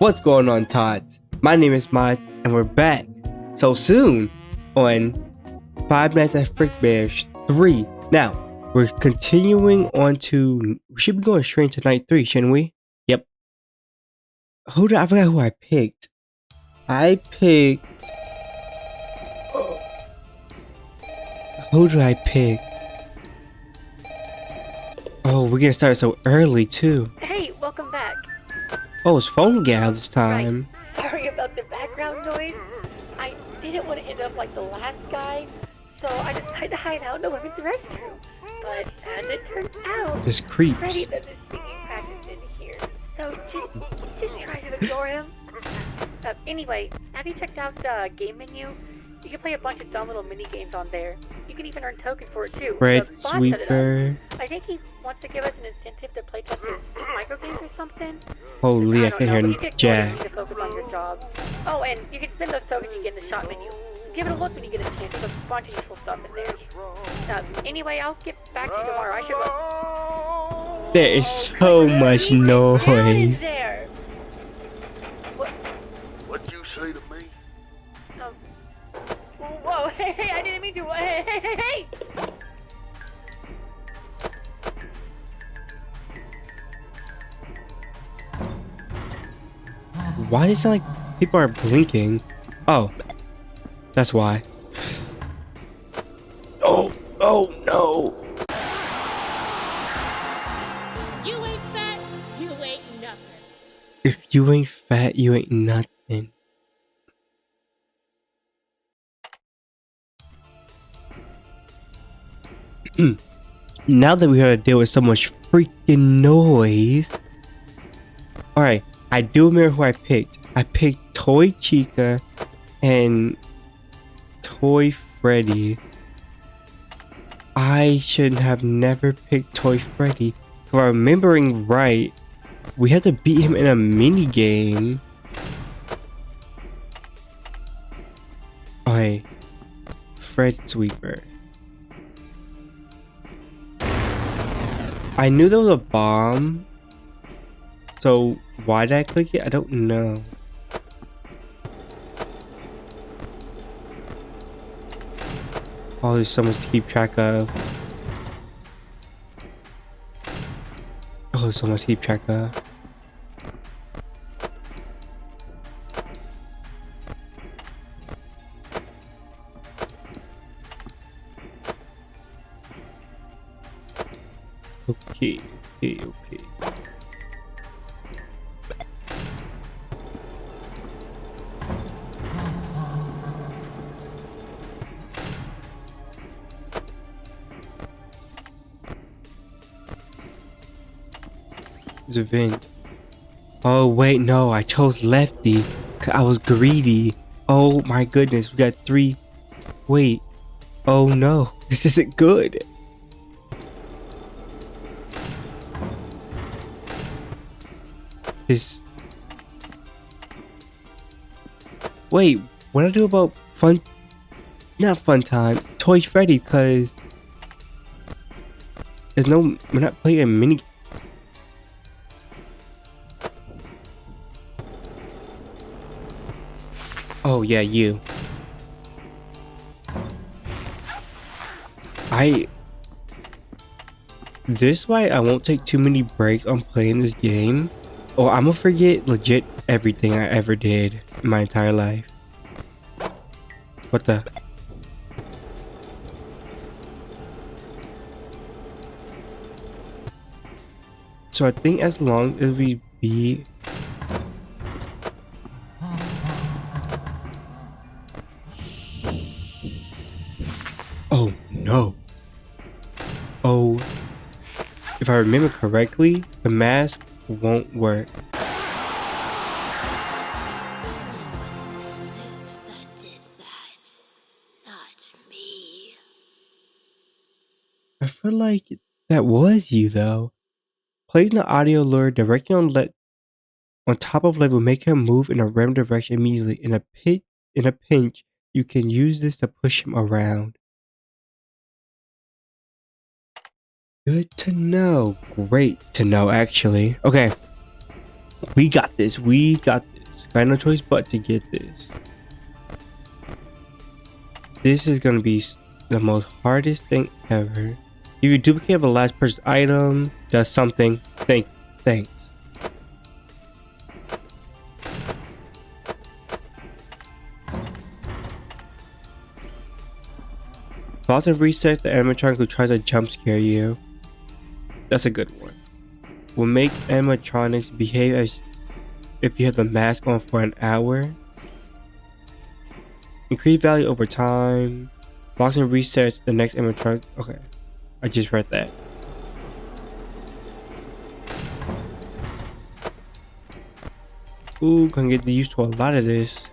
What's going on, Tots? My name is Mod, and we're back so soon on Five Nights at Frickbear 3. Now, we're continuing on to... We should be going straight to night 3, shouldn't we? Yep. I forgot who I picked. I picked... Who did I pick? Oh, we're gonna start so early, too. Hey, welcome back. Oh, it's phone gal this time. Right. Sorry about the background noise. I didn't want to end up like the last guy, so I decided to hide out in the women's restroom. But as it turns out, This creeps. Freddy does his singing practice in here, so just try to ignore him. Anyway, have you checked out the game menu? You can play a bunch of dumb little mini games on there. You can even earn tokens for it too. Red The boss set it Sweeper. up. I think he wants to give us an incentive to play test his micro games or something. Holy, I don't can know, but you hear get Jack. credit to focus on your job. Oh, and you can spend those tokens you get in the shop menu. Give it a look when you get a chance. There's a bunch of useful stuff in there. Anyway, I'll get back to you tomorrow. I should go. There is so much noise. There. What'd you say to me? Whoa, hey, I didn't mean to. Hey. Why does it sound like people are blinking? Oh, that's why. Oh no. You ain't fat, you ain't nothing. If you ain't fat, you ain't nothing. Now that we gotta deal with so much freaking noise. Alright, I do remember who I picked. I picked Toy Chica and Toy Freddy. I should have never picked Toy Freddy. If I'm remembering right, we had to beat him in a mini game. Okay, Fred Sweeper. I knew there was a bomb, so why did I click it? I don't know. Oh, there's so much to keep track of. Oh, there's so much to keep track of. Okay. There's a vent. Oh wait, no, I chose lefty. 'Cause I was greedy. Oh my goodness, we got 3. Wait. Oh no, this isn't good. Wait, what do I do about not fun time, Toy Freddy, because we're not playing a mini. Oh yeah, you. This is why I won't take too many breaks on playing this game, or I'm gonna forget legit everything I ever did in my entire life. What the? So I think as long as we beat... Oh no. Oh, if I remember correctly, the mask won't work. I feel like that was you though. Placing the audio lure directly on top of leg will make him move in a random direction immediately. In a pinch, you can use this to push him around. Good to know. Great to know, actually. Okay. We got this. We got this. Got no choice but to get this. This is gonna be the most hardest thing ever. If you duplicate the last person's item, does something. Thanks. Pause and resets the animatronic who tries to jump scare you. That's a good one. Will make animatronics behave as if you have the mask on for an hour. Increase value over time. Blocks and resets the next animatronic. Okay, I just read that. Ooh, gonna get used to a lot of this.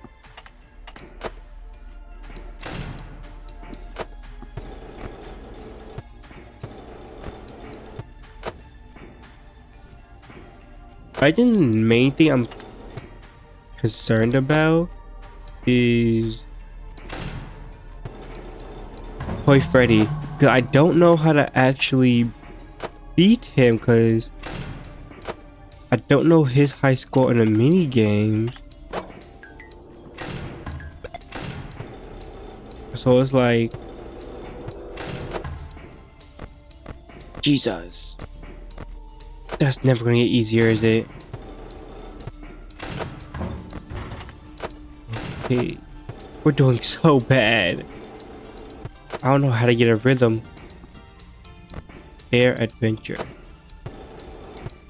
I think the main thing I'm concerned about is Toy Freddy, because I don't know how to actually beat him, because I don't know his high score in the mini games. So it's like, Jesus, that's never gonna get easier, is it? Okay, we're doing so bad. I don't know how to get a rhythm. Air adventure.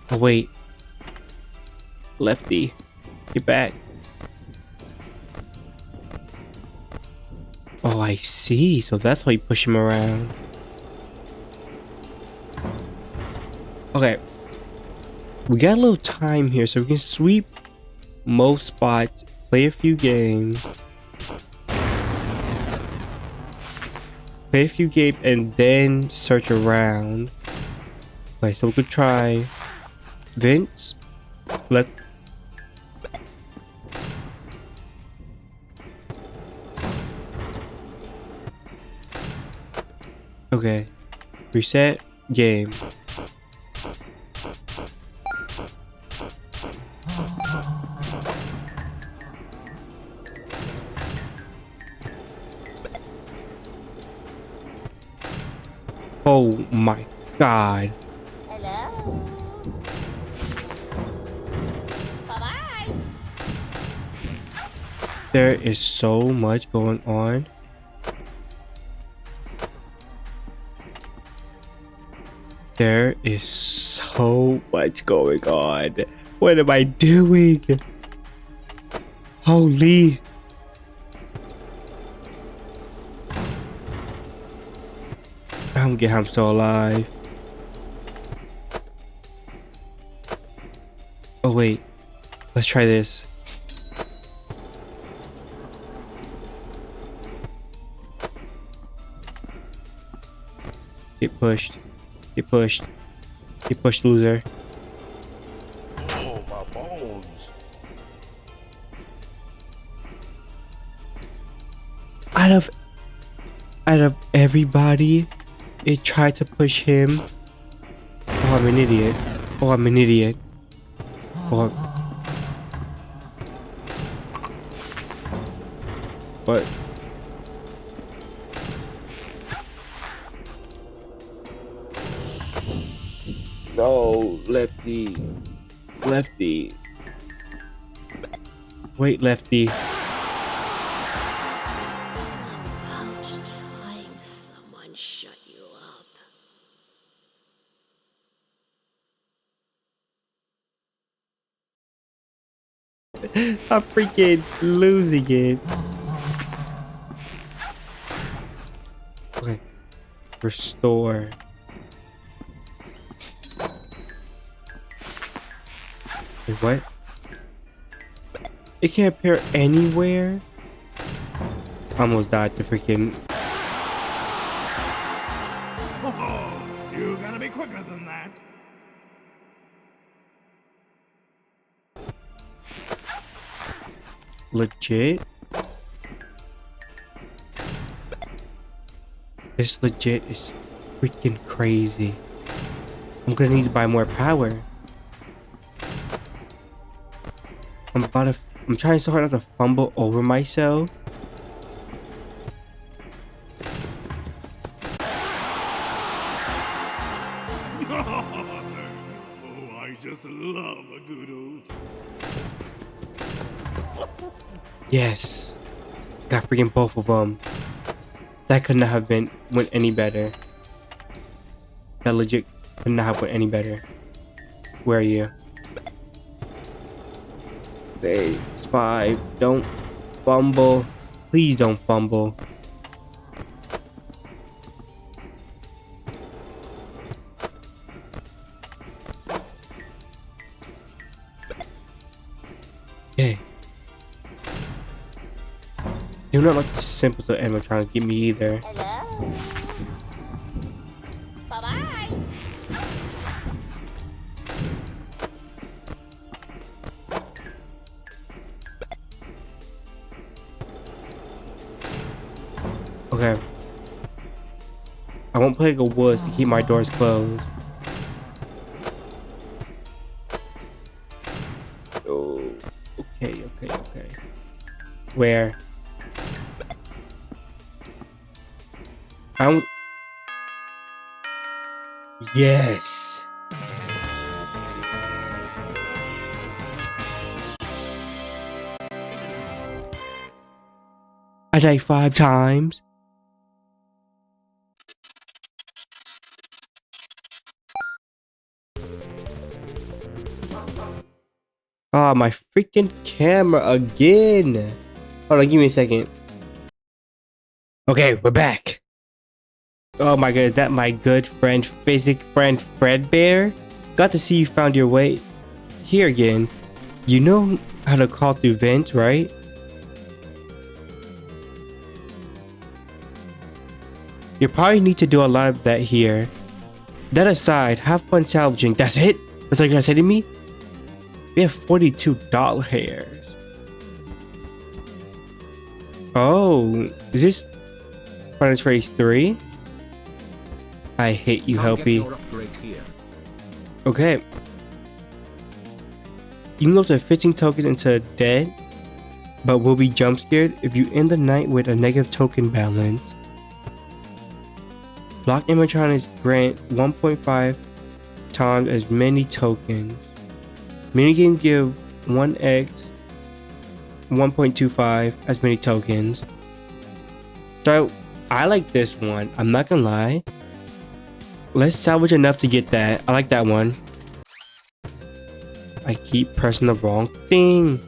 Oh wait, Lefty, get back. Oh, I see. So that's why you push him around. Okay, we got a little time here, so we can sweep most spots, play a few games, and then search around. Okay, so we could try Vince. Okay, reset game. Oh my god. Hello. Bye-bye. There is so much going on. There is so much going on. What am I doing? Holy. I'm still alive. Oh wait, let's try this. Get pushed. Get pushed. Get pushed, loser. Oh, my bones. Out of everybody, it tried to push him. Oh, I'm an idiot. Oh, I'm an idiot. Oh. What? No, Lefty. Lefty. Wait, Lefty. About time someone shut you up. I'm freaking losing it. Okay. Restore. Wait, what? It can't appear anywhere? I almost died to freaking... Oh, you gotta be quicker than that. Legit? This legit is freaking crazy. I'm gonna need to buy more power. I'm trying so hard not to fumble over myself. Oh, I just love a good old. Yes. Got freaking both of them. That could not have went any better. That legit could not have went any better. Where are you? 8, 5. Don't fumble. Please don't fumble. Okay. Do not like the simple animatronics give me either. Hello. Bye-bye. Okay. I won't play like a wuss and keep my doors closed. Oh, okay. Where? Yes. I died 5 times. Ah, my freaking camera again. Hold on, give me a second. Okay, we're back. Oh my god, is that my good friend, physic friend Fredbear? Got to see you found your way here again. You know how to call through vents, right? You probably need to do a lot of that here. That aside, have fun salvaging. That's it? That's all you gotta say to me? We have 42 doll hairs. Oh, is this Final Phrase 3? I hate you, Helpy. Okay. You can go to 15 tokens into dead, but will be jump scared if you end the night with a negative token balance. Block animatronics grant 1.5 times as many tokens. Minigames give 1x 1.25 as many tokens. So I like this one. I'm not gonna lie. Let's salvage enough to get that. I like that one. I keep pressing the wrong thing.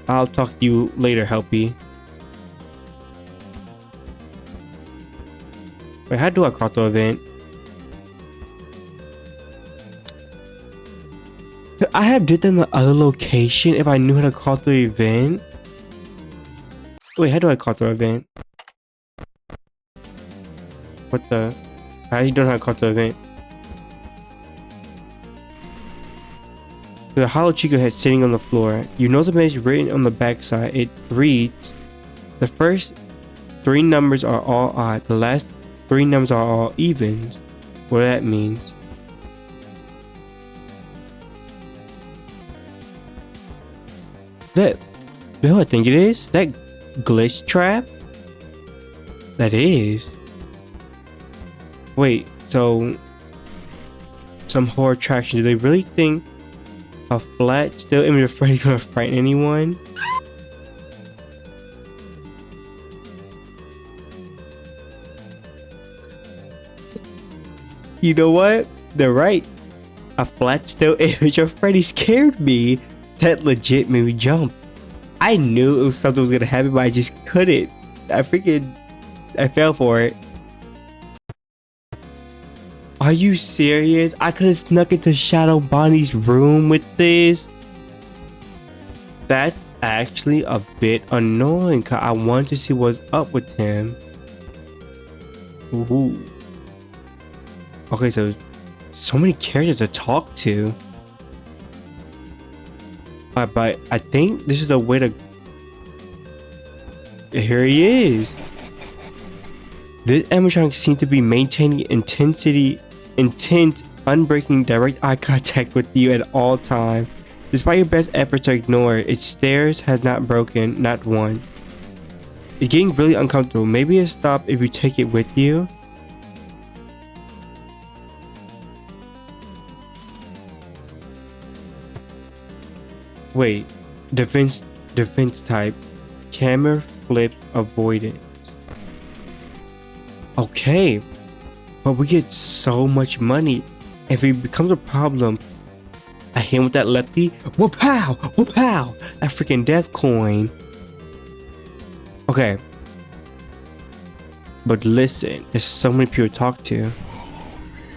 I'll talk to you later, Helpy. Wait, how do I call the event? Could I have did that in the other location if I knew how to call the event? Wait, how do I call the event? What the? I don't know how to call the event. The hollow Chica head sitting on the floor. You know the message written on the backside. It reads, the first 3 numbers are all odd. The last 3 numbers are all evens. What that means. That, you know what I think it is? That glitch trap? That is. Wait, so some horror attraction. Do they really think a flat, still image of Freddy gonna frighten anyone? You know what? They're right. A flat, still image of Freddy scared me. That legit made me jump. I knew it was something was gonna happen, but I just couldn't. I fell for it. Are you serious? I could have snuck into Shadow Bonnie's room with this? That's actually a bit annoying, cause I want to see what's up with him. Ooh. Okay, so many characters to talk to. But I think this is a way to... Here he is. This animatronic seems to be maintaining intent, unbreaking direct eye contact with you at all times. Despite your best efforts to ignore it, its stairs has not broken, not once. It's getting really uncomfortable. Maybe it'll stop if you take it with you. Wait, defense type. Camera flip avoidance. Okay, but we get so much money. If it becomes a problem, I hit him with that lefty. Whoop-pow! Whoop-pow! That freaking death coin. Okay. But listen, there's so many people to talk to.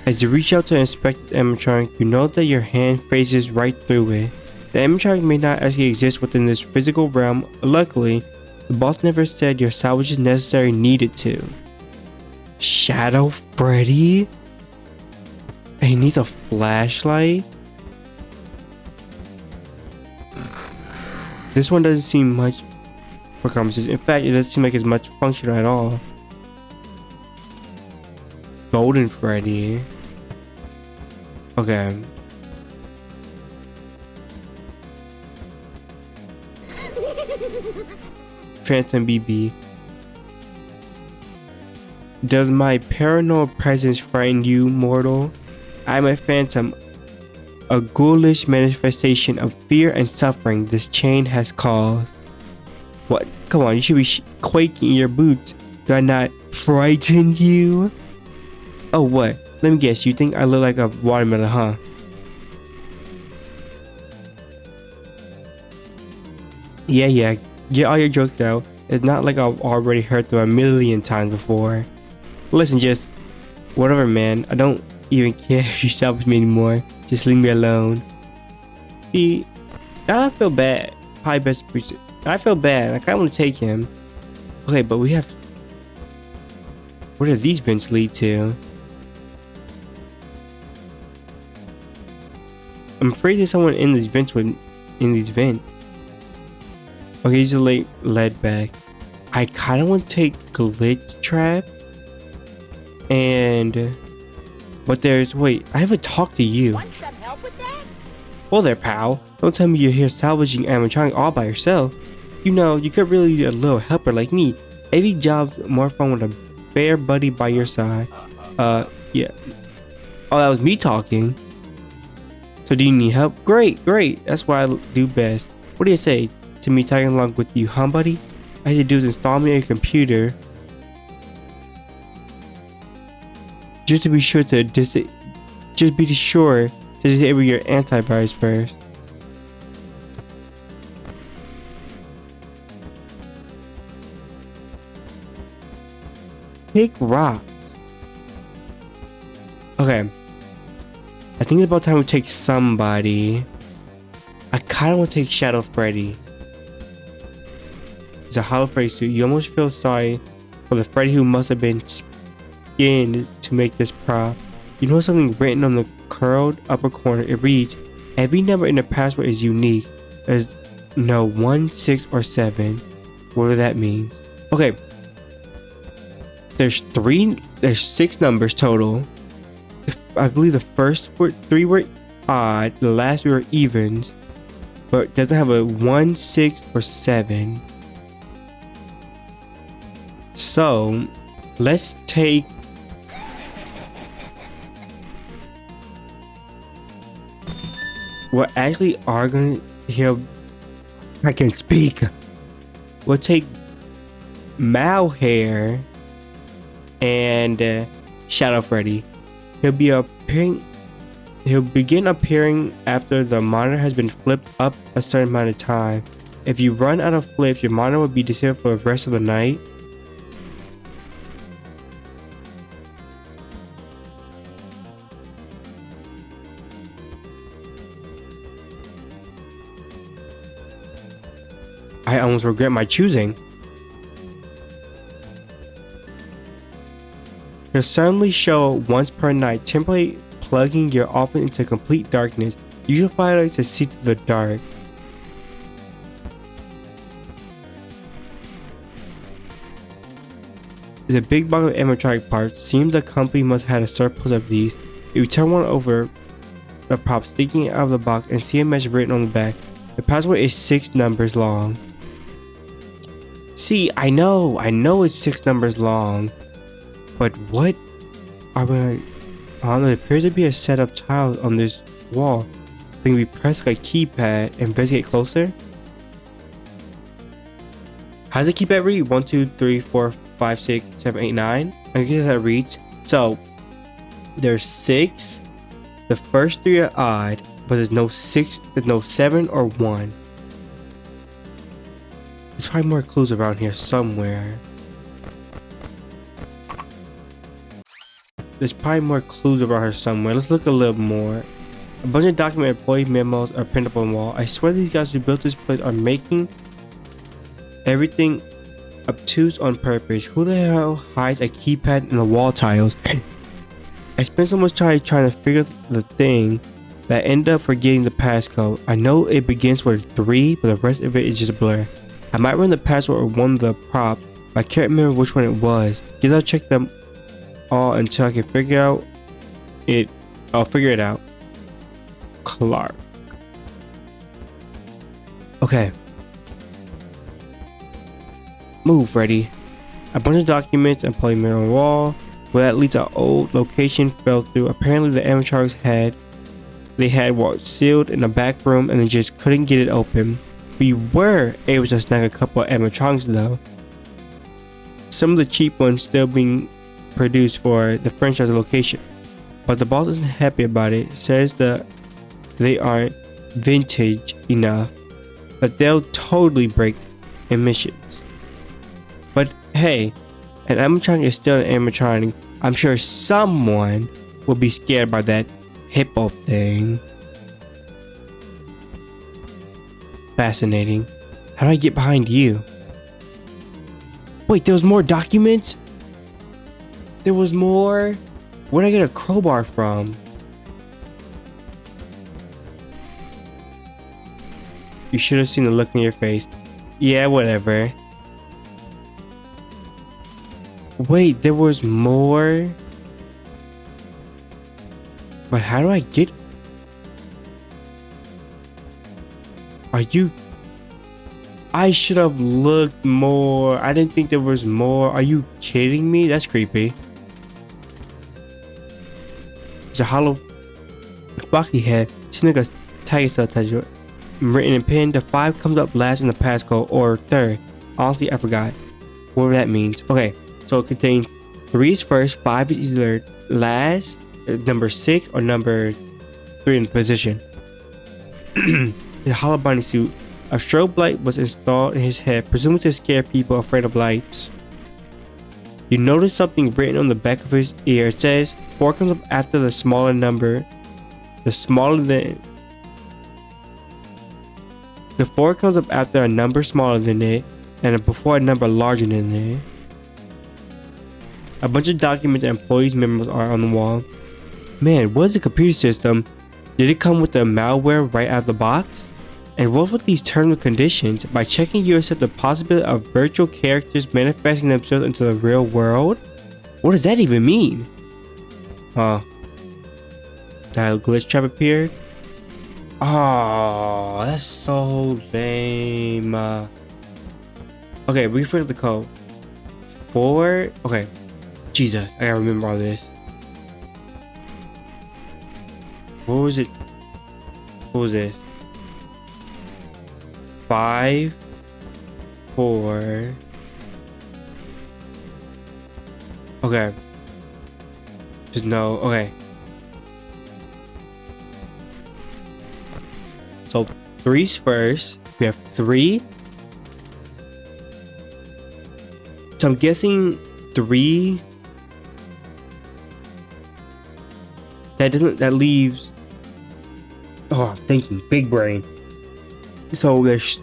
As you reach out to inspect the animatronic, you know that your hand faces right through it. The animatronic may not actually exist within this physical realm. Luckily, the boss never said your salvage is necessary needed to. Shadow Freddy? And he needs a flashlight? This one doesn't seem much for conversation. In fact, it doesn't seem like it's much functional at all. Golden Freddy. Okay. Phantom BB. Does my paranormal presence frighten you, mortal? I'm a phantom, a ghoulish manifestation of fear and suffering this chain has caused. What? Come on, you should be quaking in your boots. Do I not frighten you? Oh, what? Let me guess, you think I look like a watermelon, huh? Yeah, get all your jokes out. It's not like I've already heard them a million times before. Listen, just whatever, man. I don't even care if you salvage me anymore. Just leave me alone. See, now I feel bad. Probably best preach it. I feel bad. I kind of want to take him. Okay, but we have. Where do these vents lead to? I'm afraid there's someone in these vents in these vents. Okay, he's led back. I kind of want to take glitch trap. And but there's wait, I haven't talked to you. Want some help with that? Well there, pal. Don't tell me you're here salvaging animatronic all by yourself. You know, you could really need a little helper like me. Every job's more fun with a bear buddy by your side. Yeah. Oh, that was me talking. So do you need help? Great. That's what I do best. What do you say to me tagging along with you, huh, buddy? All I have to do is install me a computer. Just be sure to disable your antivirus first. Pick rocks. Okay. I think it's about time we take somebody. I kind of want to take Shadow Freddy. It's a hollow Freddy suit. You almost feel sorry for the Freddy who must have been skinned to make this prop. You know something written on the curled upper corner? It reads, every number in the password is unique. There's no 1, 6, or 7. Whatever that means. Okay. There's 6 numbers total. I believe the first 3 were odd, the last 3 were evens, but it doesn't have a 1, 6, or 7. So let's take what actually are gonna hear. I can speak. We'll take Malhair and Shadow Freddy. He'll begin appearing after the monitor has been flipped up a certain amount of time. If you run out of flips, your monitor will be disabled for the rest of the night. I almost regret my choosing. You'll certainly show once per night, temporarily plugging your office into complete darkness. Use your firelight to see through the dark. There's a big box of animatronic parts. Seems the company must have had a surplus of these. If you turn one over, the prop sticking out of the box and see a message written on the back. The password is 6 numbers long. See, I know it's 6 numbers long. But what are we? I don't know, there appears to be a set of tiles on this wall. I think we press like a keypad and investigate closer. How does the keypad read? 1, 2, 3, 4, 5, 6, 7, 8, 9. I guess that reads. So there's 6. The first 3 are odd, but there's no 6. There's no 7 or 1. There's probably more clues around here somewhere. There's probably more clues around here somewhere. Let's look a little more. A bunch of document employee memos are printed up on the wall. I swear these guys who built this place are making everything obtuse on purpose. Who the hell hides a keypad in the wall tiles? I spent so much time trying to figure the thing that I ended up forgetting the passcode. I know it begins with 3, but the rest of it is just a blur. I might run the password or one of the props, but I can't remember which one it was. Guess I'll check them all until I can figure out it. I'll figure it out. Clark. Okay. Move, Freddy. A bunch of documents and polymer on the wall. Well, that leads to an old location fell through. apparently the animatronics had what sealed in the back room and they just couldn't get it open. We were able to snag a couple of animatronics though. Some of the cheap ones still being produced for the franchise location, but the boss isn't happy about it. Says that they aren't vintage enough, but they'll totally break emissions. But hey, an animatronic is still an animatronic. I'm sure someone will be scared by that hippo thing. Fascinating. How do I get behind you? Wait, there was more documents? There was more? Where'd I get a crowbar from? You should have seen the look on your face. Yeah, whatever. Wait, there was more? But how do I get? Are you? I should have looked more. I didn't think there was more. Are you kidding me? That's creepy. It's a hollow boxy head. Snickers tiger stuff attached to it. Written in pen. The 5 comes up last in the passcode or 3rd. Honestly, I forgot what that means. Okay, so it contains 3 is first, 5 is either last, number 6 or number 3 in position. The hollow body suit. A strobe light was installed in his head, presumably to scare people afraid of lights. You notice something written on the back of his ear. It says 4 comes up after the smaller number. The 4 comes up after a number smaller than it and before a number larger than it. A bunch of documents and employees' memos are on the wall. Man, what is the computer system? Did it come with the malware right out of the box? And what with these terms and conditions? By checking, you accept the possibility of virtual characters manifesting themselves into the real world? What does that even mean? That glitch trap appeared? Oh, that's so lame. Okay, we forgot the code. 4. Okay. Jesus, I gotta remember all this. What was it? What was this? 5, 4. Okay. Just no. Okay. So 3's first. We have 3. So I'm guessing 3. That leaves. Oh, I'm thinking big brain. So there's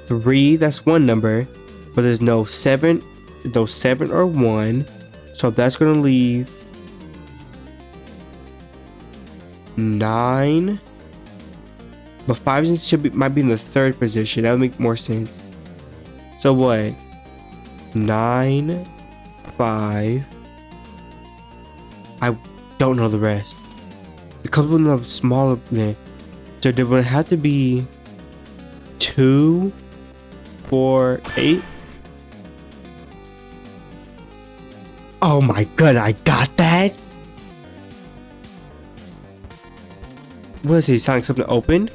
3, that's one number, but there's no 7 or 1. So that's gonna leave 9. But 5 might be in the 3rd position. That would make more sense. So what? 9, 5. I don't know the rest. The couple of them smaller than. So there would have to be 2, 4, 8. Oh my god, I got that. What is he sounding something opened?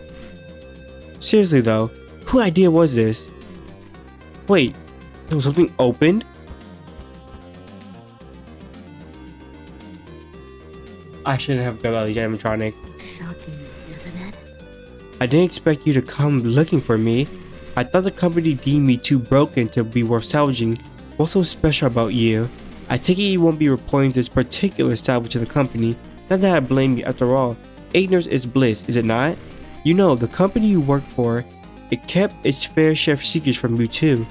Seriously though, whose idea was this? Wait, there was something opened? I shouldn't have got all these animatronics. I didn't expect you to come looking for me. I thought the company deemed me too broken to be worth salvaging. What's so special about you? I take it you won't be reporting this particular salvage to the company. Not that I blame you after all. Ignorance is bliss, is it not? You know, the company you work for, it kept its fair share of secrets from you too.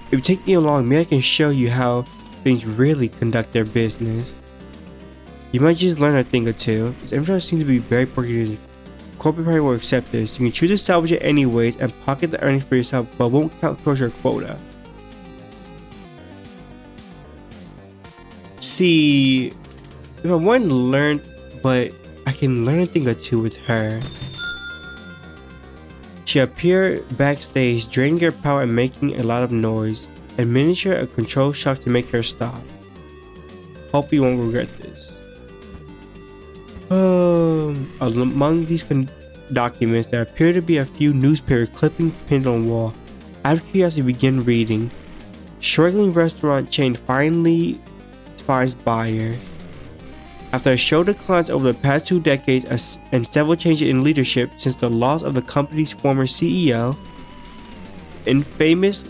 If you take me along, maybe I can show you how things really conduct their business. You might just learn a thing or two. This animatronics seem to be very organized. Corporate probably will accept this. You can choose to salvage it anyways and pocket the earnings for yourself, but won't count towards your quota. See, if I want to learn, but I can learn a thing or two with her. She appeared backstage, draining her power and making a lot of noise. Administer a control shock to make her stop. Hopefully you won't regret this. Among these documents, there appear to be a few newspaper clippings pinned on the wall. Out of curiosity, begin reading. Struggling restaurant chain finally finds buyer. After a show declines over the past 2 decades and several changes in leadership since the loss of the company's former CEO, infamous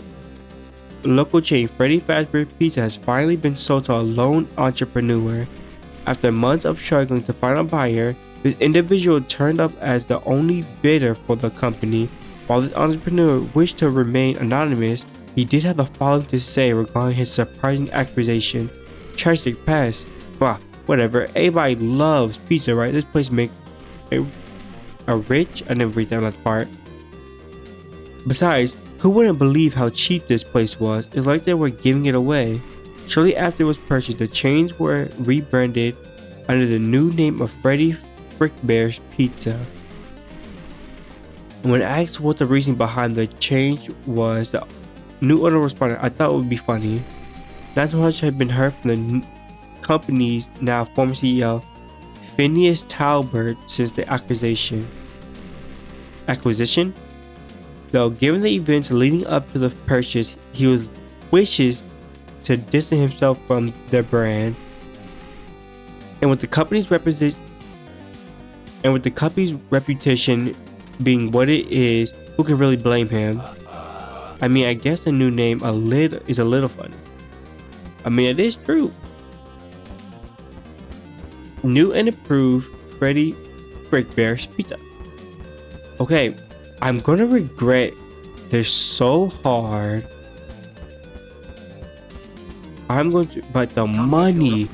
local chain Freddy Fazbear Pizza has finally been sold to a lone entrepreneur. After months of struggling to find a buyer, this individual turned up as the only bidder for the company. While this entrepreneur wished to remain anonymous, he did have the following to say regarding his surprising accusation. Tragic past. Wow, whatever. Everybody loves pizza, right? This place makes a rich. I never read that last part. Besides, who wouldn't believe how cheap this place was? It's like they were giving it away. Shortly after it was purchased, the chains were rebranded under the new name of Freddy Frickbear's Pizza. When asked what the reason behind the change was, the new owner responded, "I thought it would be funny." Not much had been heard from the company's now former CEO, Phineas Talbert, since the acquisition. Though, given the events leading up to the purchase, he wishes to distance himself from their brand. And with the company's reputation being what it is, who can really blame him? I mean, I guess the new name is a little funny. I mean, it is true. New and improved Freddy Frickbear's Pizza. Okay, I'm gonna regret this so hard. I'm going to, but the money.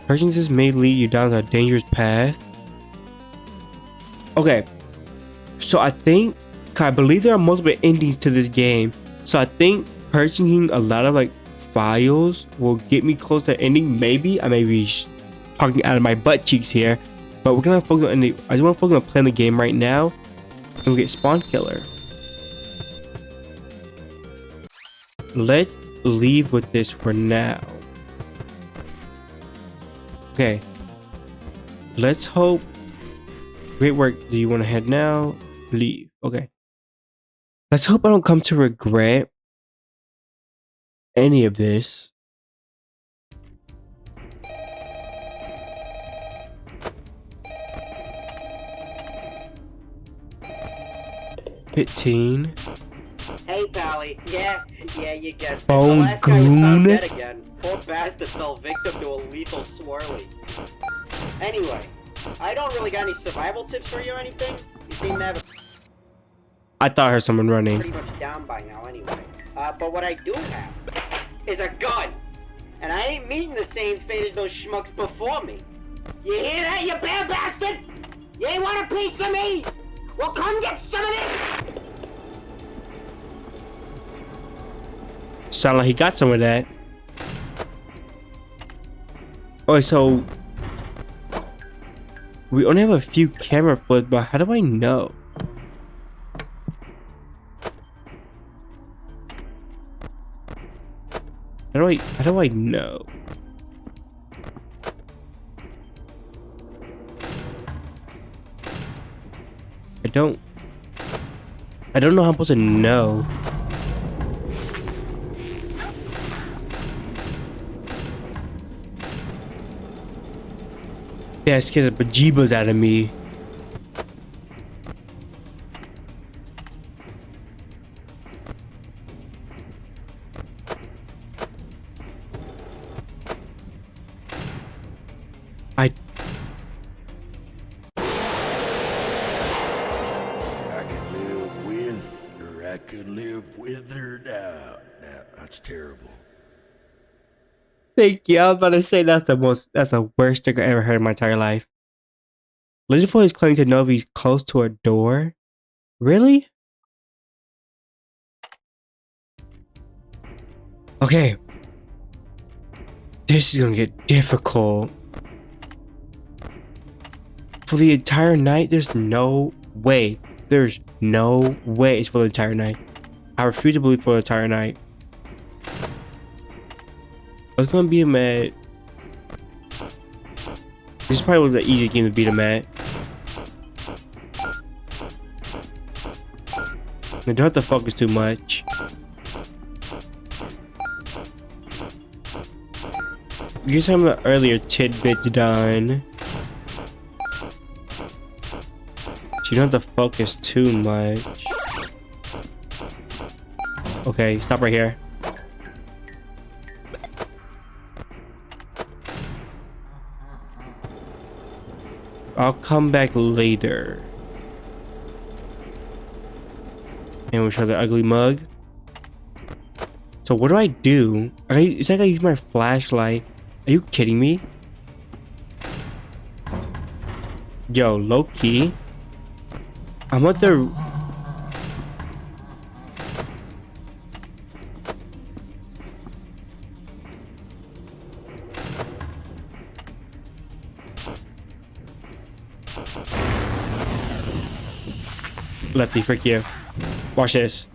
Purchases may lead you down a dangerous path. Okay, so I believe there are multiple endings to this game. So I think purchasing a lot of like files will get me close to ending. Maybe I may be talking out of my butt cheeks here, but we're gonna focus on I just want to focus on playing the game right now, and we get Spawn Killer. Let's leave with this for now. Okay, let's hope. Great work. Do you want to head now? Leave. Okay. Let's hope I don't come to regret any of this. Hit teen. Hey, Pally. Yeah, you guessed it. Bone The last guy was found goon. dead again. Poor bastard fell victim to a lethal swirly. Anyway, I don't really got any survival tips for you or anything. You seem to have I thought I heard someone running. pretty much down by now anyway. But what I do have is a gun. And I ain't meeting the same fate as those schmucks before me. You hear that, you bad bastard? You ain't want a piece of me? Well, come get some of this! Sound like he got some of that. Oh, so we only have a few camera flips, but how do I know? How do I know? I don't know how I'm supposed to know. Yeah, it scared the bejeebas out of me. I could live with, or I could live with her now. Now, that's terrible. Thank you. I was about to say that's the worst thing I ever heard in my entire life. Legend is claiming to know if he's close to a door. Really? Okay. This is gonna get difficult. For the entire night, there's no way. There's no way it's for the entire night. I refuse to believe for the entire night. It's gonna be a mat. This probably was an easy game to beat him at. I don't have to focus too much. Get some of the earlier tidbits done. So you don't have to focus too much. Okay, stop right here. I'll come back later. And we'll show the ugly mug. So what do I do? It's like I use my flashlight. Are you kidding me? Yo, low key. I'm at the... Lefty, frick you. Watch this.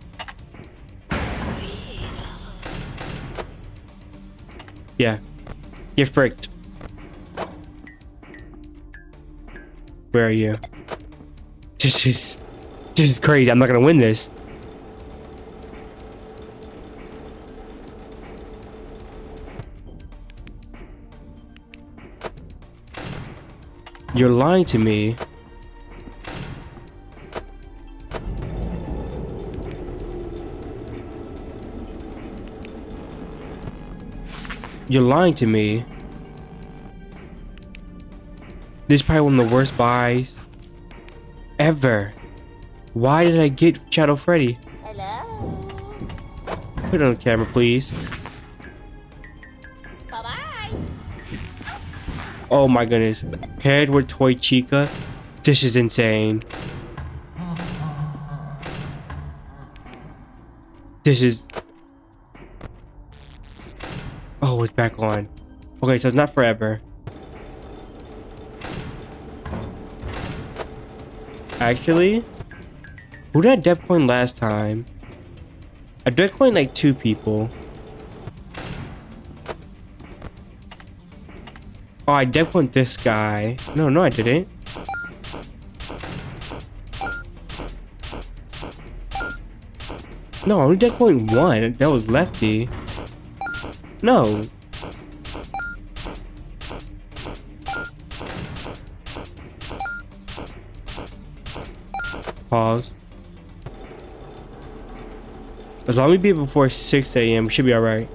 Yeah. Get fricked. Where are you? This is crazy. I'm not gonna win this. You're lying to me. You're lying to me. This is probably one of the worst buys ever. Why did I get Shadow Freddy? Hello. Put it on camera, please. Bye-bye. Oh my goodness. Paired with Toy Chica. This is insane. This is... Oh, it's back on. Okay, so it's not forever. Actually, who did I death coin last time? I death coined like 2 people. Oh, I death coined this guy. No, I didn't. No, I only death coined 1. That was Lefty. No. Pause. As long as we be before 6 a.m., we should be alright.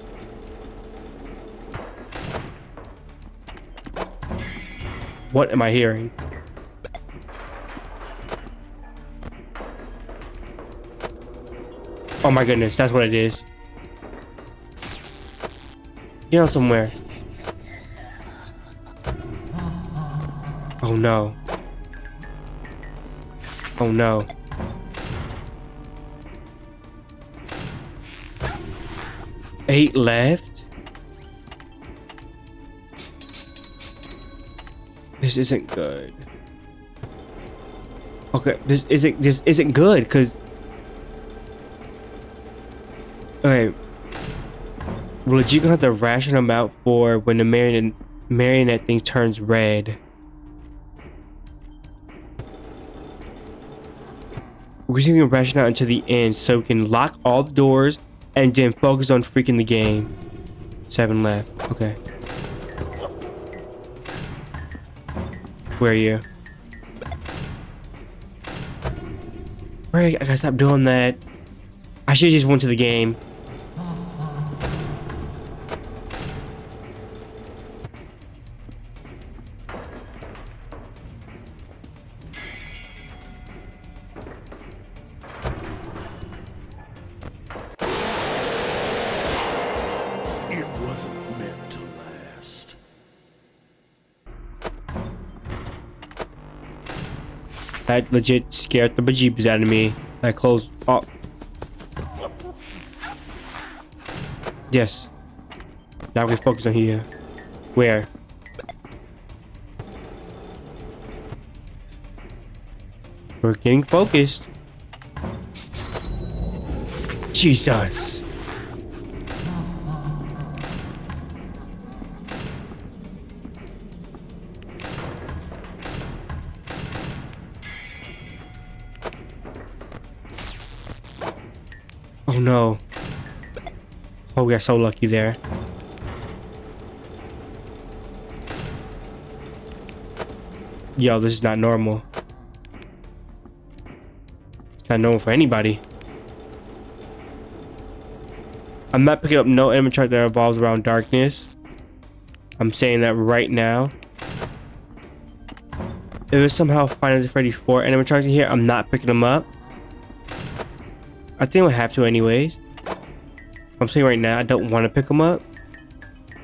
What am I hearing? Oh my goodness, that's what it is. Get on somewhere. Oh no. Oh no. 8 left. This isn't good. Okay, this isn't good because. Okay, we're legit gonna have to ration them out for when the marionette thing turns red. We're just gonna ration out until the end so we can lock all the doors and then focus on freaking the game. 7 left. Okay. Where are you? Wait, I gotta stop doing that. I should just went to the game. It wasn't meant to last. That legit scared the bejeebus out of me. That closed. Oh. Yes. Now we focus on here. Where? We're getting focused. Jesus. Oh no. Oh, we got so lucky there. Yo, this is not normal. It's not normal for anybody. I'm not picking up no animatronic that revolves around darkness. I'm saying that right now. If there's somehow Final Fantasy Freddy 4 animatronics in here, I'm not picking them up. I think I'll have to anyways. I'm saying right now, I don't want to pick them up.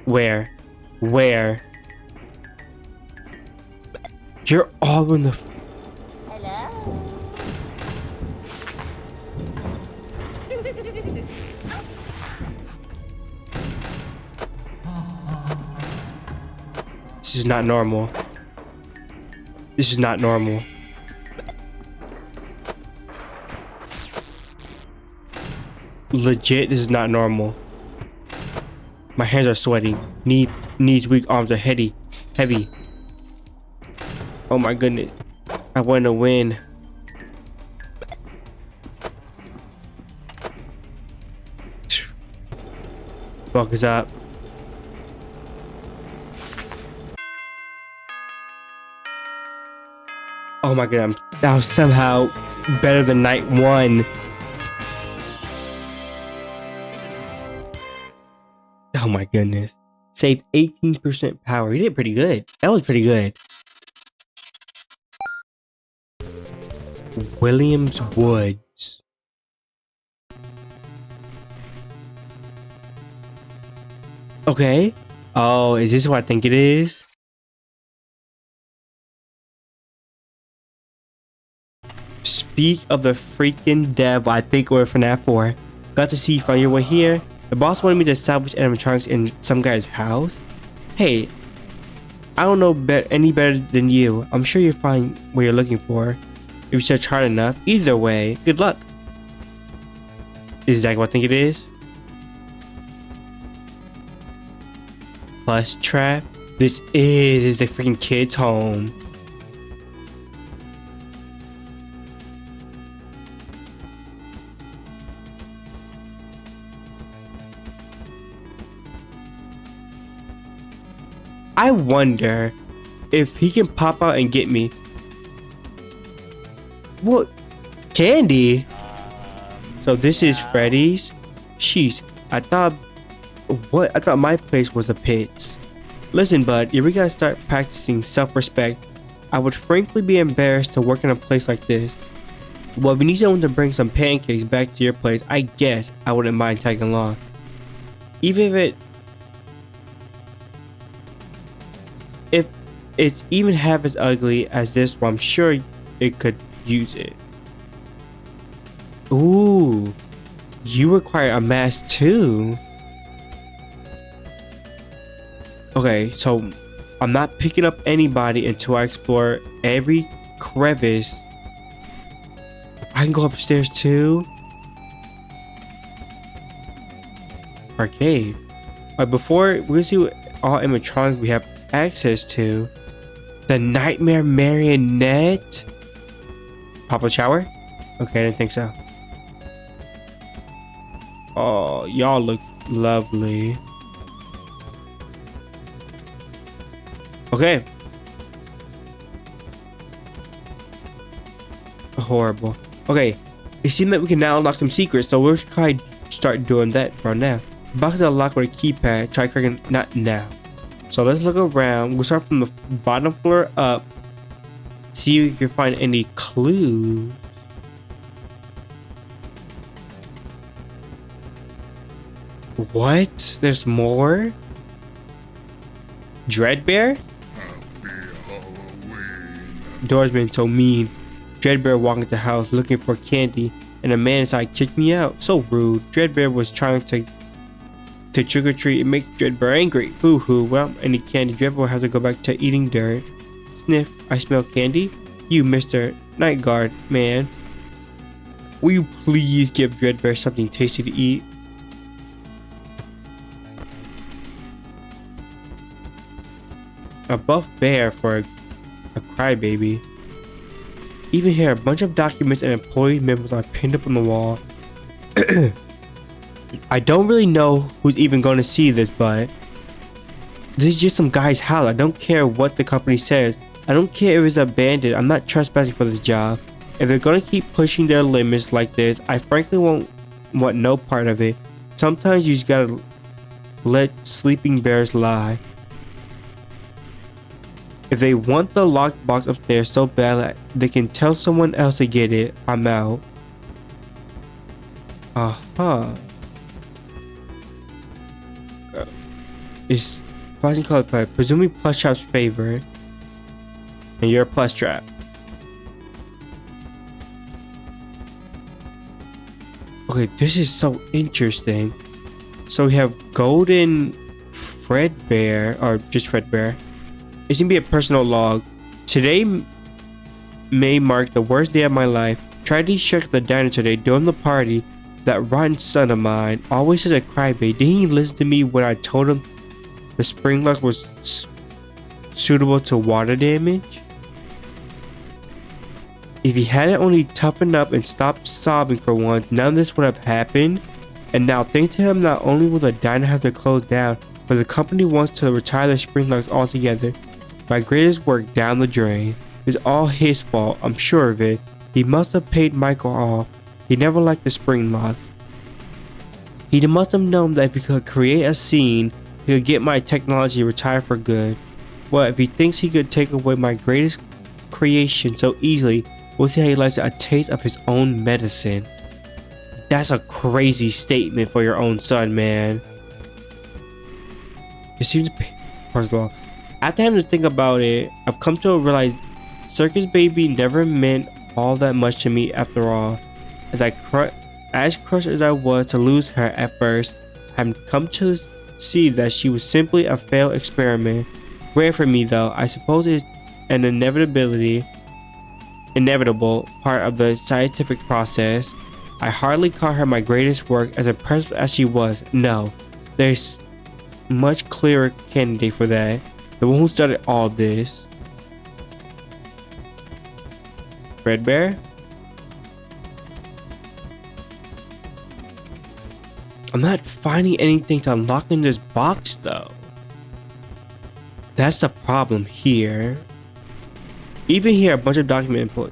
Where? Where? You're all in the... Hello? This is not normal. This is not normal. Legit, this is not normal. My hands are sweaty. Knees weak, arms are heavy. Oh my goodness. I want to win. Focus up. Oh my god, that was somehow better than night 1. Oh my goodness. Saved 18% power. He did pretty good. That was pretty good. Williams Woods. Okay. Oh, is this what I think it is? Speak of the freaking devil. I think we're FNAF 4. Got to see you find your way here. The boss wanted me to salvage animatronics in some guy's house. Hey, I don't know any better than you. I'm sure you'll find what you're looking for if you search hard enough. Either way, good luck. Is exactly what I think it is. Plus trap. This is the freaking kid's home. I wonder if he can pop out and get me. What? Candy? So this is Freddy's? Jeez, I thought my place was the pits. Listen, bud, if we gotta start practicing self-respect, I would frankly be embarrassed to work in a place like this. Well, if you need someone to bring some pancakes back to your place, I guess I wouldn't mind tagging along. If it's even half as ugly as this one, I'm sure it could use it. Ooh, you require a mask too. Okay, so I'm not picking up anybody until I explore every crevice. I can go upstairs too. Arcade. But before we're gonna see what all animatronics we have access to. The Nightmare Marionette. Pop a shower? Okay, I didn't think so. Oh, y'all look lovely. Okay. Horrible. Okay. It seems that we can now unlock some secrets, so we'll probably start doing that right now. The box is unlocked with a keypad. Try cracking not now. So let's look around. We'll start from the bottom floor up. See if we can find any clues. What? There's more? Dreadbear? Door's been so mean. Dreadbear walked into the house looking for candy, and a man inside kicked me out. So rude. Dreadbear was trying to trick or treat. It makes Dreadbear angry. Boo hoo. Well, any candy. Dreadbear will have to go back to eating dirt. Sniff. I smell candy. You, Mr. Night Guard man. Will you please give Dreadbear something tasty to eat? A buff bear for a crybaby. Even here, a bunch of documents and employee memos are pinned up on the wall. I don't really know who's even going to see this, but this is just some guy's house. I don't care what the company says. I don't care if it's abandoned. I'm not trespassing for this job. If they're going to keep pushing their limits like this, I frankly won't want no part of it. Sometimes you just gotta let sleeping bears lie. If they want the locked box upstairs so bad they can tell someone else to get it, I'm out. It's flashing color play, presumably Plush Trap's favorite. And you're a Plush Trap. Okay, this is so interesting. So we have Golden Fredbear, or just Fredbear. It seems to be a personal log. Today may mark the worst day of my life. Tried to check the diner today during the party. That rotten son of mine always says a crybaby. Didn't he listen to me when I told him the spring lock was suitable to water damage? If he hadn't only toughened up and stopped sobbing for once, none of this would have happened. And now thanks to him, not only will the diner have to close down, but the company wants to retire the spring locks altogether. My greatest work down the drain. It's all his fault, I'm sure of it. He must have paid Michael off. He never liked the spring locks. He must have known that if he could create a scene, he could get my technology retired for good. Well, if he thinks he could take away my greatest creation so easily, we'll see how he likes a taste of his own medicine. That's a crazy statement for your own son, man. It seems to be, first of all, after having to think about it, I've come to realize Circus Baby never meant all that much to me after all. As crushed as I was to lose her at first, I've come to see that she was simply a failed experiment. Rare for me though, I suppose it's an inevitable part of the scientific process. I hardly call her my greatest work, as impressive as she was. No, there's much clearer candidate for that. The one who started all this. Fredbear? I'm not finding anything to unlock in this box though. That's the problem here. Even here, a bunch of document input.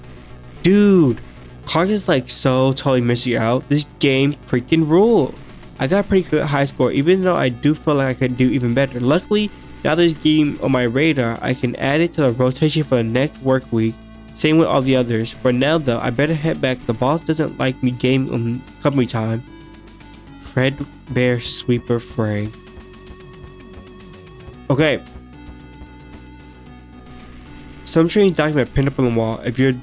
Dude, Clark is like so totally missing out. This game freaking ruled. I got a pretty good high score, even though I do feel like I could do even better. Luckily, now this game on my radar, I can add it to the rotation for the next work week. Same with all the others. For now though, I better head back. The boss doesn't like me gaming on company time. Fredbear Sweeper Frey. Okay. Some strange document pinned up on the wall. If you're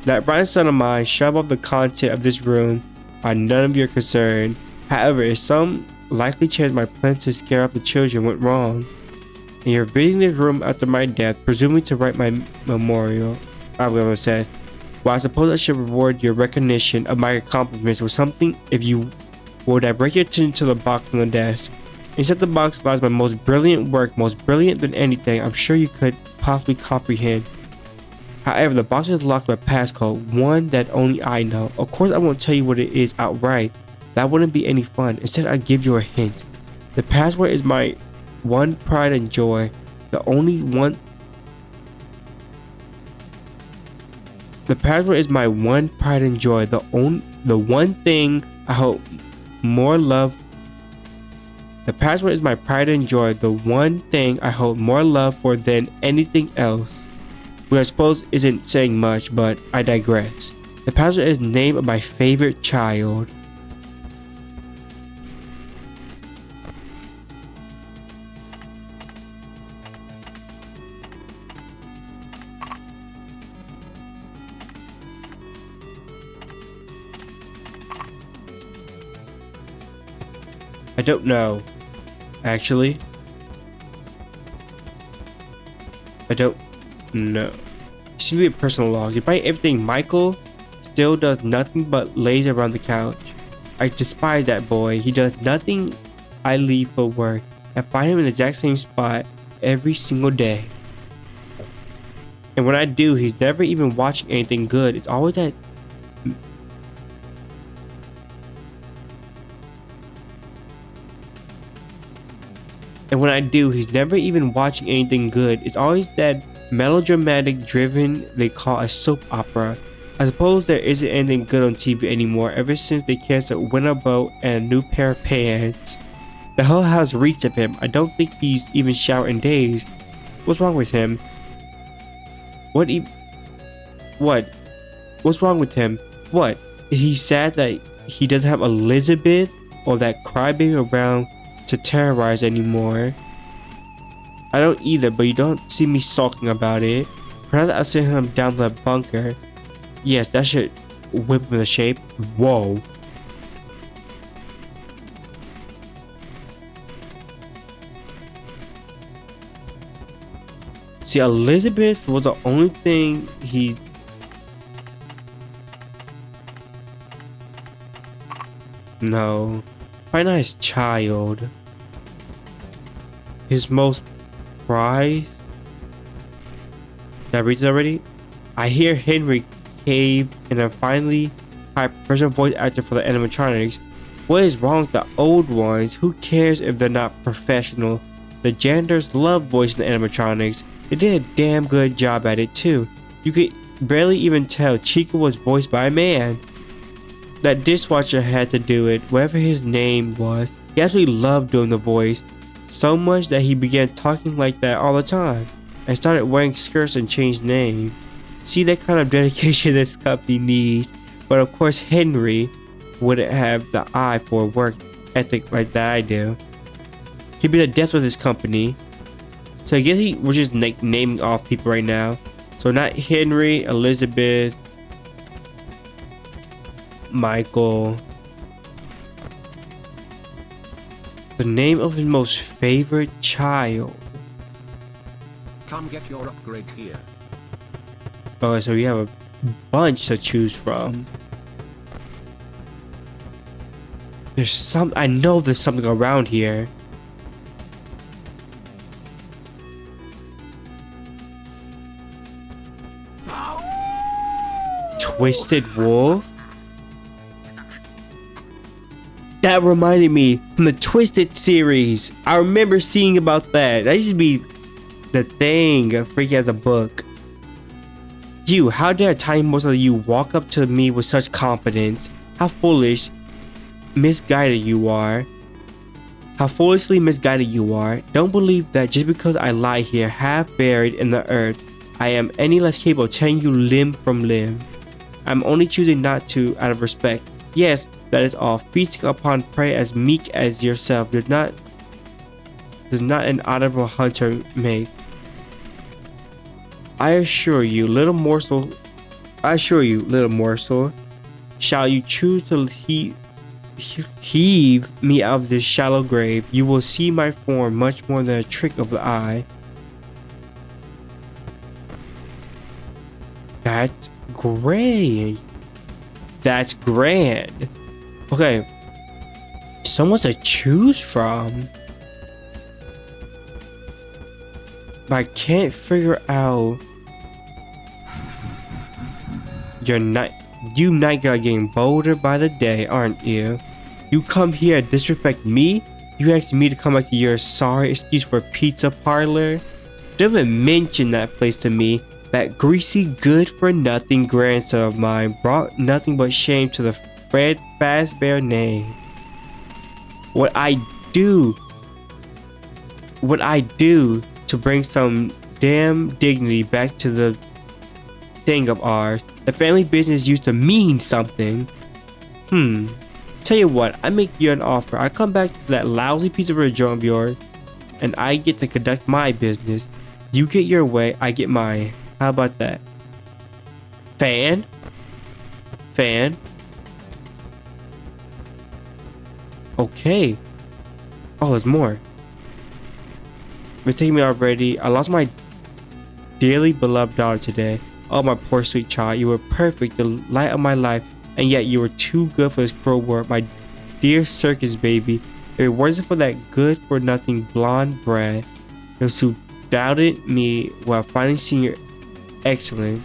that rotten son of mine, shove off the content of this room are none of your concern. However, if some likely chance my plan to scare off the children went wrong, and you're visiting this room after my death, presuming to write my memorial. I'm gonna say, well, I suppose I should reward your recognition of my accomplishments with something. If you would, I bring your attention to the box on the desk. Inside the box lies my most brilliant work, most brilliant than anything I'm sure you could possibly comprehend. However, the box is locked with a passcode, one that only I know. Of course, I won't tell you what it is outright. That wouldn't be any fun. Instead, I'll give you a hint. The password is my one pride and joy. The password is my one pride and joy. The one thing I hold more love. The password is my pride and joy. The one thing I hold more love for than anything else. Which I suppose isn't saying much, but I digress. The password is the name of my favorite child. I don't know. Actually, I don't know. It should be a personal log. Despite everything, Michael still does nothing but lays around the couch. I despise that boy. He does nothing. I leave for work and find him in the exact same spot every single day. And when I do, he's never even watching anything good. It's always that. And when I do, he's never even watching anything good. It's always that melodramatic driven they call a soap opera. I suppose there isn't anything good on TV anymore ever since they canceled Winter Boat and a new pair of pants. The whole house reeks of him. I don't think he's even showered in days. What's wrong with him? What? What's wrong with him? What? Is he sad that he doesn't have Elizabeth or that crybaby around to terrorize anymore? I don't either, but you don't see me sulking about it. Perhaps I'll send him down to the bunker. Yes, that should whip him into shape. Whoa. See, Elizabeth was the only thing he... No. Probably not his child. His most prized. Did I read it already? I hear Henry caved and I'm finally hired professional voice actor for the animatronics. What is wrong with the old ones? Who cares if they're not professional? The janitors love voicing the animatronics. They did a damn good job at it too. You could barely even tell Chica was voiced by a man. That dishwasher had to do it, whatever his name was. He absolutely loved doing the voice, so much that he began talking like that all the time, and started wearing skirts and changed names. See that kind of dedication this company needs, but of course Henry wouldn't have the eye for a work ethic like that I do. He'd be the death of this company. So I guess we're just naming off people right now. So not Henry, Elizabeth, Michael. The name of his most favorite child. Come get your upgrade here. Okay, so we have a bunch to choose from. I know there's something around here. Twisted Wolf? That reminded me from the Twisted series. I remember seeing about that. That used to be the thing. Freaky as a book. You, how dare a tiny morsel of you walk up to me with such confidence? How foolish, misguided you are. How foolishly misguided you are. Don't believe that just because I lie here half buried in the earth, I am any less capable of tearing you limb from limb. I'm only choosing not to out of respect. Yes, that is all. Feasting upon prey as meek as yourself does not an honorable hunter make. I assure you, little morsel, shall you choose to heave me out of this shallow grave, you will see my form much more than a trick of the eye. That's great. That's grand. Okay. So much to choose from. But I can't figure out. You night guy getting bolder by the day, aren't you? You come here and disrespect me? You asked me to come back to your sorry excuse for pizza parlor? Don't even mention that place to me. That greasy, good-for-nothing grandson of mine brought nothing but shame to the Fred Fazbear name. What I do to bring some damn dignity back to the thing of ours. The family business used to mean something. Tell you what, I make you an offer. I come back to that lousy piece of a joint of yours, and I get to conduct my business. You get your way, I get mine. How about that? Fan? Okay. Oh, there's more. Been taking me already. I lost my dearly beloved daughter today. Oh, my poor sweet child. You were perfect, the light of my life, and yet you were too good for this cruel world. My dear circus baby. If it wasn't for that good-for-nothing blonde brat, those who doubted me while finally seeing your excellence.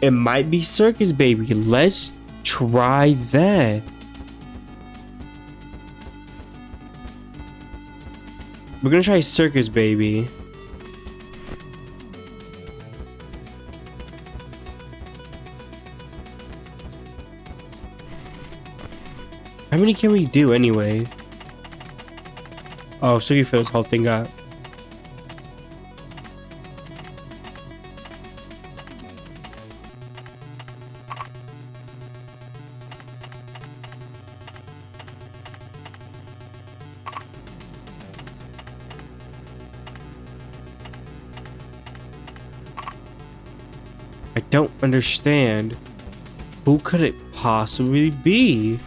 It might be circus baby. Let's try that. We're gonna try circus baby. How many can we do anyway? Oh, so you fill this whole thing up. I don't understand. Who could it possibly be?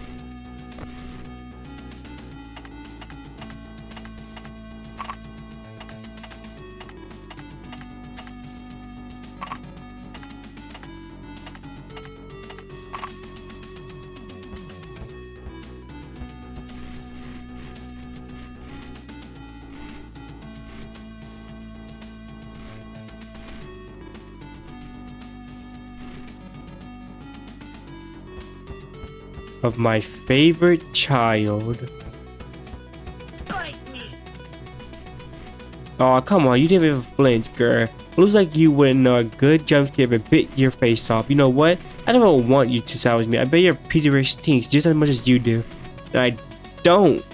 Of my favorite child. Oh, come on, you didn't even flinch, girl. Looks like you wouldn't know a good jump scare and bit your face off. You know what? I don't want you to salvage me. I bet your pizza rig stinks just as much as you do. And I don't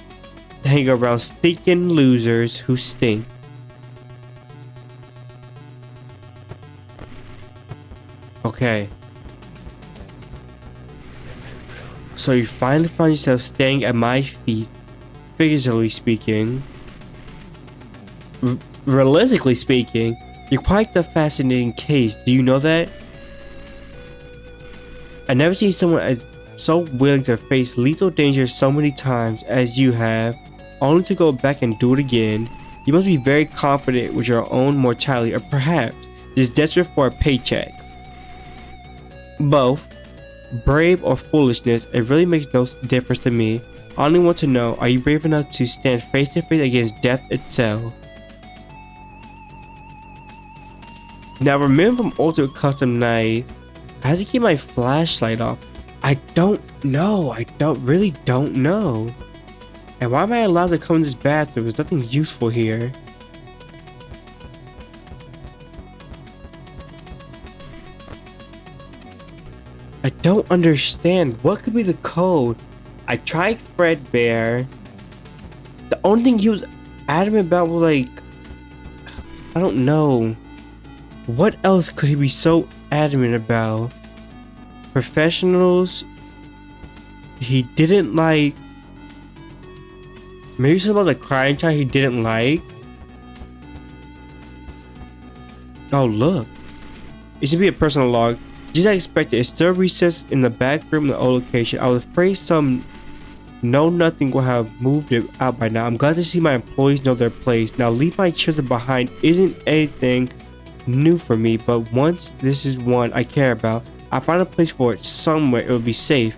hang around stinking losers who stink. Okay. So you finally find yourself staying at my feet, figuratively speaking. Realistically speaking, you're quite the fascinating case. Do you know that? I've never seen someone as so willing to face lethal danger so many times as you have, only to go back and do it again. You must be very confident with your own mortality, or perhaps just desperate for a paycheck. Both. Brave or foolishness, it really makes no difference to me. I only want to know, are you brave enough to stand face to face against death itself? Now remember from Ultimate Custom Night, I had to keep my flashlight off. I don't know. I really don't know. And why am I allowed to come in this bathroom? There's nothing useful here. I don't understand. What could be the code? I tried Fredbear. The only thing he was adamant about was like, I don't know. What else could he be so adamant about? Professionals. He didn't like. Maybe something about the crying child he didn't like. Oh look. It should be a personal log. Just as I expected, it's still recessed in the back room of the old location. I was afraid some No, nothing will have moved it out by now. I'm glad to see my employees know their place. Now, leave my children behind isn't anything new for me, but once this is one I care about, I find a place for it somewhere it will be safe.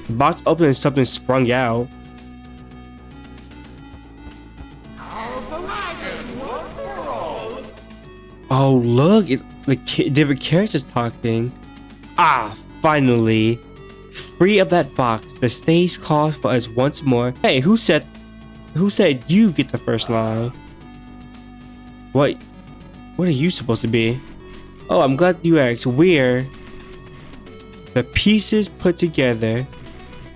The box opened and something sprung out. Oh look, it's the different characters talking. Ah, finally. Free of that box, the stage calls for us once more. Hey, who said you get the first line? What are you supposed to be? Oh, I'm glad you asked. We're the pieces put together.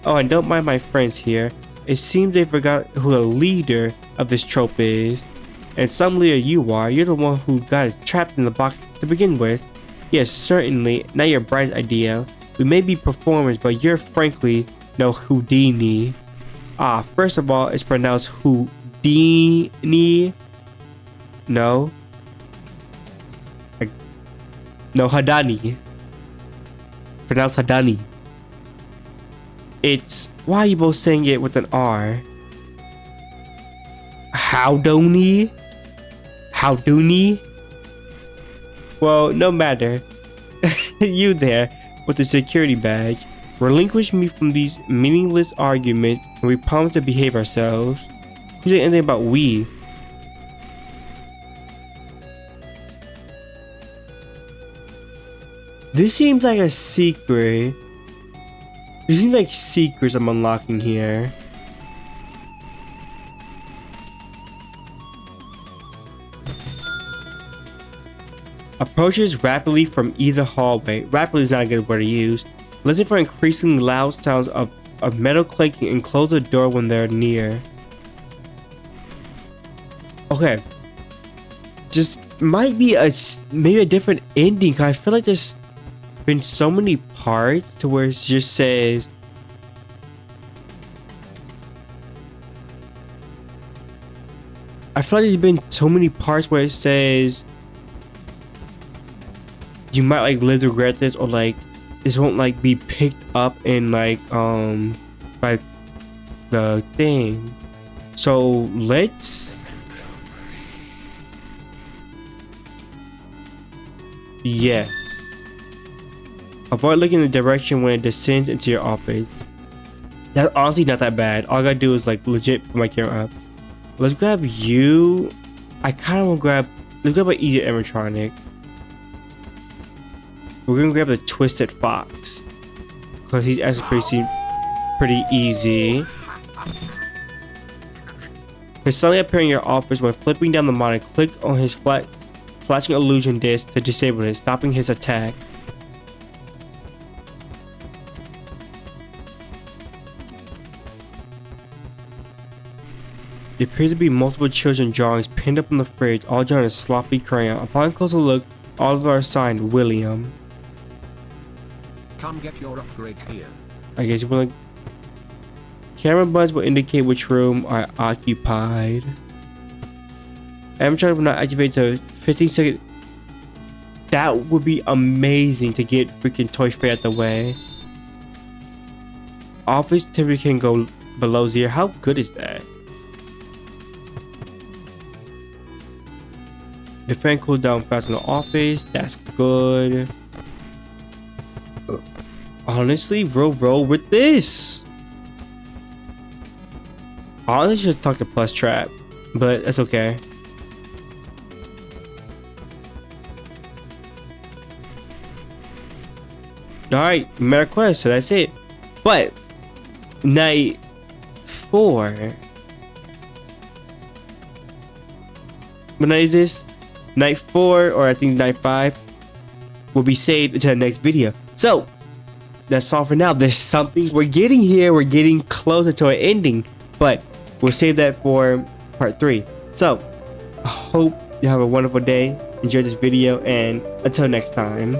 Oh, and don't mind my friends here. It seems they forgot who the leader of this trope is. And some leader you are. You're the one who got us trapped in the box to begin with. Yes, certainly. Not your bright idea. We may be performers, but you're frankly no Houdini. Ah, first of all, it's pronounced Houdini. No. No, Hadani. Pronounced Hadani. It's... Why are you both saying it with an R? Howdoni? Howduni? Well, no matter. You there, with the security badge. Relinquish me from these meaningless arguments and we promise to behave ourselves. Who said anything about we? This seems like a secret. There seems like secrets I'm unlocking here. Approaches rapidly from either hallway. Rapidly is not a good word to use. Listen for increasingly loud sounds of metal clanking and close the door when they're near. Okay. Just might be maybe a different ending, cause I feel like there's been so many parts to where it just says I feel like there's been so many parts where it says you might like live to regret this, or like this won't like be picked up in like by the thing. So let's yes. Avoid looking in the direction when it descends into your office. That's honestly not that bad. All I gotta do is like legit put my camera up. Let's grab you. I kind of want to grab. Let's grab an easy animatronic. We're gonna grab the Twisted Fox because he's actually pretty easy. He'll suddenly appear in your office when flipping down the monitor. Click on his flashing illusion disc to disable it, stopping his attack. There appears to be multiple children drawings pinned up on the fridge, all drawn in a sloppy crayon. Upon closer look, all of them are signed William. Come get your upgrade here. I guess you want to... Camera buttons will indicate which room are occupied. Animatronic will not activate to 15 seconds. That would be amazing to get freaking Toy Fair out the way. Office temperature can go below 0. How good is that? The fan cools down fast in the office. That's good. Honestly, roll with this. Honestly, just talk to Plus Trap, but that's okay. Alright, meta quest, so that's it. But night 4. What night is this? Night 4, or I think night 5, will be saved until the next video. So that's all for now. There's something we're getting here. We're getting closer to an ending, but we'll save that for part 3. So I hope you have a wonderful day. Enjoy this video, and until next time.